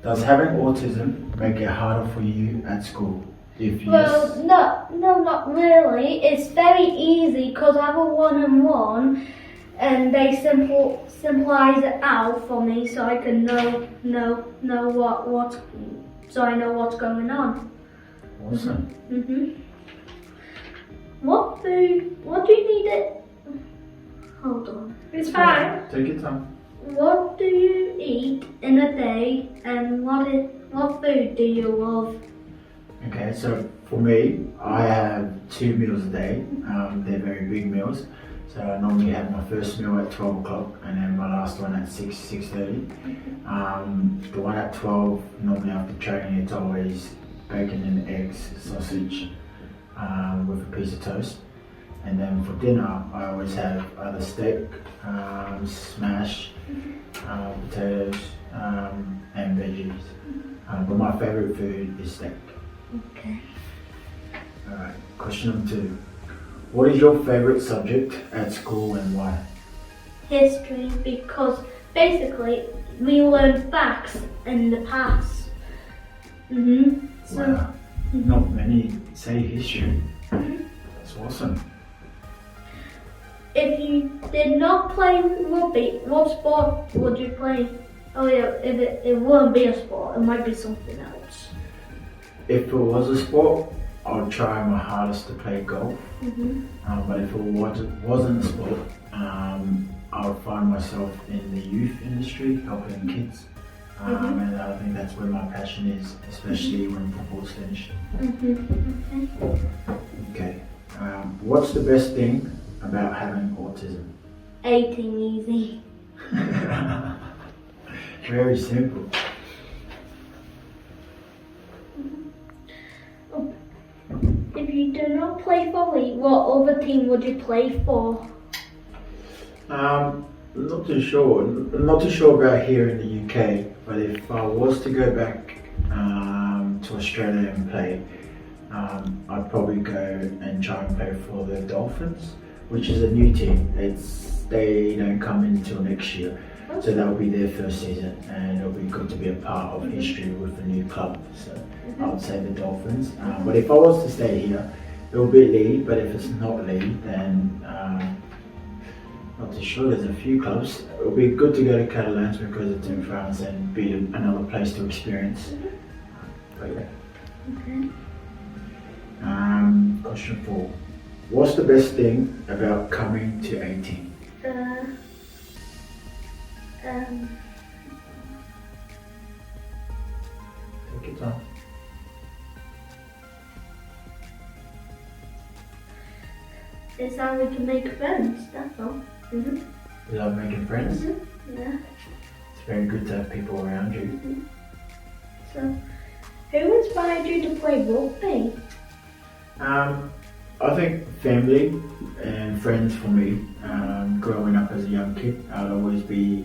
Does having autism make it harder for you at school? If Well, yes, no, not really. It's very easy because I have a one-on-one, and they simplifies it out for me, so I can know what so I know what's going on. awesome. What food? What do you need it? Hold on. It's fine. Take your time. What do you eat in a day, and what food do you love? Okay, so for me, I have 2 meals a day. They're very big meals. So I normally have my first meal at 12 o'clock and then my last one at 6:30. The one at 12, normally after training, it's always bacon and eggs, sausage with a piece of toast. And then for dinner, I always have either steak, smash, potatoes, and veggies. But my favorite food is steak. Okay. Alright, question number 2. What is your favorite subject at school and why? History, because basically we learn facts in the past. So, Wow, not many say history. That's awesome. if you did not play rugby, what sport would you play? Oh yeah, it wouldn't be a sport. It might be something else. If it was a sport, I would try my hardest to play golf. But if it wasn't a sport, I would find myself in the youth industry, helping kids. And I think that's where my passion is, especially when football's finished. Okay. What's the best thing about having autism? Eating easy. Very simple. If you do not play volley, what other team would you play for? Not too sure. Not too sure about here in the UK, but if I was to go back to Australia and play, I'd probably go and try and play for the Dolphins, which is a new team. They don't come in until next year, so that will be their first season, and it'll be good to be a part of history with a new club. So I would say the Dolphins. But if I was to stay here, it will be Lee. But if it's not Lee, then not too sure. There's a few clubs. It would be good to go to Catalans because it's in France and be another place to experience. But yeah. Okay. Question 4. What's the best thing about coming to 18? Take your time. It's how we can make friends, that's all. You love making friends? Yeah. It's very good to have people around you. So, who inspired you to play rugby? I think family and friends for me. Growing up as a young kid, I'd always be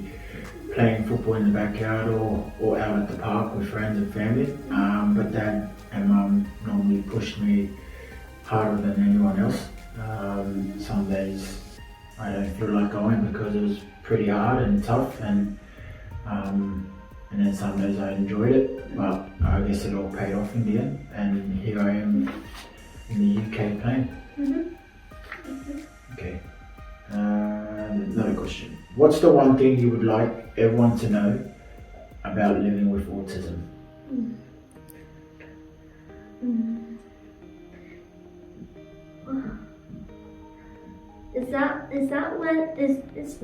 playing football in the backyard or out at the park with friends and family. But Dad and Mum normally pushed me harder than anyone else. Some days I don't feel like going because it was pretty hard and tough, and then some days I enjoyed it, but I guess it all paid off in the end, and here I am in the UK playing. Okay. Another question. What's the one thing you would like everyone to know about living with autism? Is that when is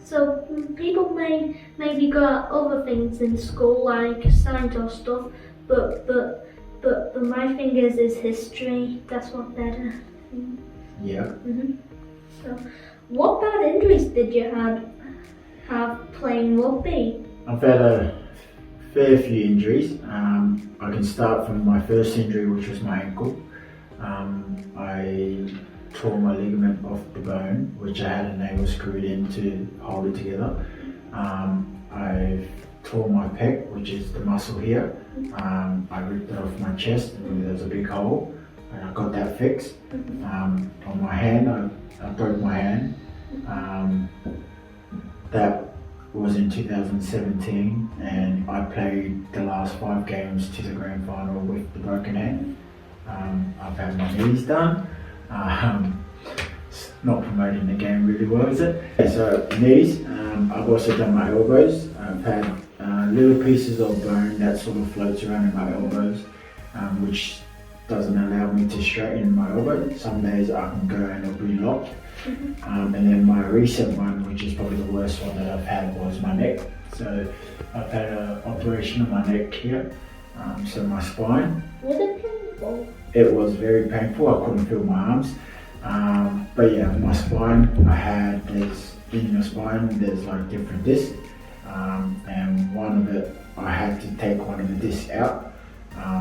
so people maybe got other things in school like science or stuff, but my thing is history. That's what better. Yeah. So, what bad injuries did you have playing rugby? I've had a fair few injuries. I can start from my first injury, which was my ankle. I tore my ligament off the bone, which I had a nail screwed in to hold it together. I've tore my pec, which is the muscle here. I ripped it off my chest and there was a big hole, and I got that fixed. On my hand, I broke my hand. That was in 2017, and I played the last 5 games to the grand final with the broken hand. I've had my knees done. It's not promoting the game really well, is it? So knees. I've also done my elbows. I've had little pieces of bone that sort of floats around in my elbows, which doesn't allow me to straighten my elbow. Some days I can go and it'll be locked. And then my recent one, which is probably the worst one that I've had, was my neck. So I've had an operation on my neck here, so my spine. Was it painful? It was very painful. I couldn't feel my arms. But yeah, my spine, in your spine, there's like different discs. And one of it, I had to take one of the discs out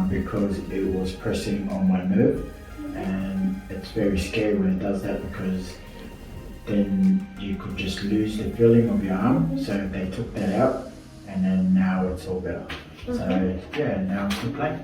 because it was pressing on my nerve. And it's very scary when it does that, because then you could just lose the feeling of your arm. So they took that out, and then now it's all better. So yeah, now I'm still playing.